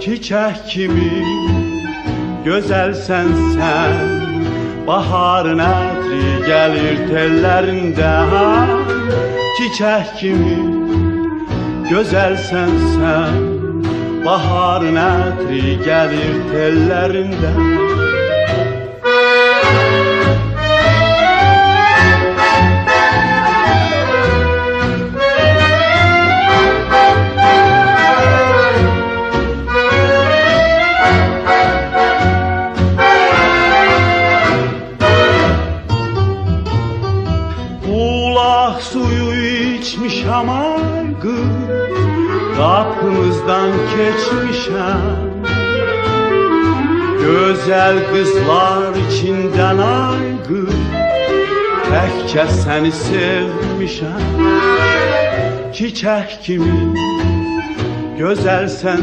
çiçek kimi gözəlsən sən, baharın ətri gəlir tellərindən. Çiçek kimi gözəlsən sən, baharın ətri gəlir tellərindən. Bulaq suyu içmişəm ay qız, qapımızdan keçmişəm. Gözəl qızlar içindən ay qız, təkcə səni sevmişəm. Çiçək kimi gözəlsən